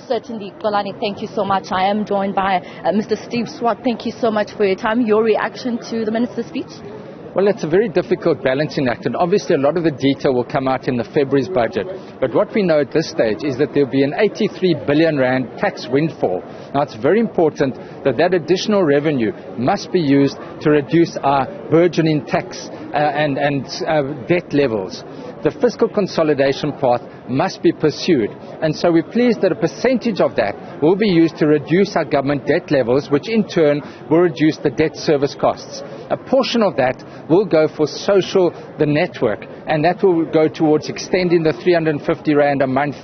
Certainly, Xolani, thank you so much. I am joined by Mr. Steve Swart. Thank you so much for your time. Your reaction to the Minister's speech? Well, it's a very difficult balancing act, and obviously a lot of the detail will come out in the February's budget. But what we know at this stage is that there will be an 83 billion rand tax windfall. Now, it's very important that that additional revenue must be used to reduce our burgeoning tax and debt levels. The fiscal consolidation path must be pursued, and so we're pleased that a percentage of that will be used to reduce our government debt levels, which in turn will reduce the debt service costs. A portion of that will go for the network, and that will go towards extending the 350 rand a month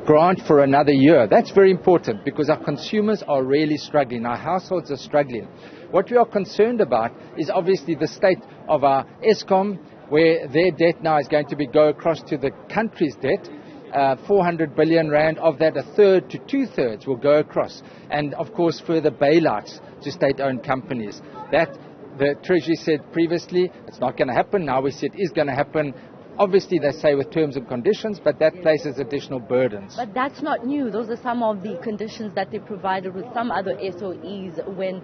grant for another year. That's very important because our consumers are really struggling, our households are struggling. What we are concerned about is obviously the state of our Eskom, where their debt now is going to go across to the country's debt. 400 billion rand, of that a third to two-thirds will go across. And of course further bailouts to state-owned companies. That the Treasury said previously it's not going to happen. Now we see it is going to happen. Obviously, they say with terms and conditions, but that places additional burdens. But that's not new. Those are some of the conditions that they provided with some other SOEs when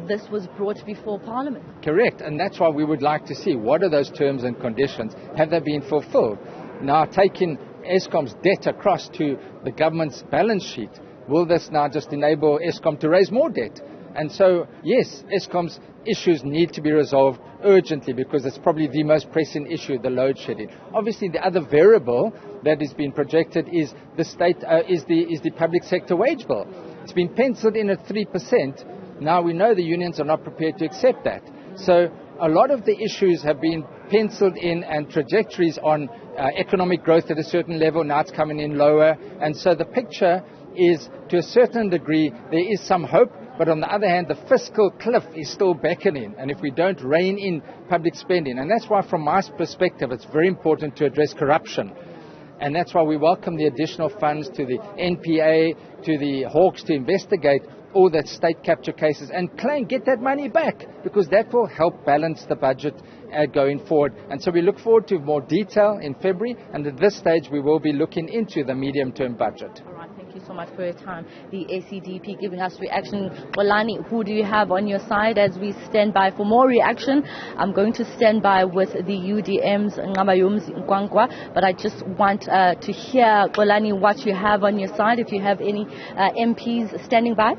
this was brought before Parliament. Correct, and that's why we would like to see what are those terms and conditions. Have they been fulfilled? Now, taking Eskom's debt across to the government's balance sheet, will this now just enable Eskom to raise more debt? And so, yes, Eskom's issues need to be resolved urgently because it's probably the most pressing issue, the load shedding. Obviously, the other variable that is being projected is the public sector wage bill. It's been penciled in at 3%. Now we know the unions are not prepared to accept that. So a lot of the issues have been penciled in and trajectories on economic growth at a certain level. Now it's coming in lower. And so the picture is, to a certain degree, there is some hope. But on the other hand, the fiscal cliff is still beckoning, and if we don't rein in public spending, and that's why from my perspective it's very important to address corruption, and that's why we welcome the additional funds to the NPA, to the Hawks to investigate all that state capture cases and get that money back, because that will help balance the budget going forward. And so we look forward to more detail in February, and at this stage we will be looking into the medium-term budget. All right, thank you so much for your time. The ACDP giving us reaction. Xolani, who do you have on your side as we stand by for more reaction? I'm going to stand by with the UDM's Ngabayumzi Nkwankwa, but I just want to hear, Xolani, what you have on your side, if you have any MPs standing by.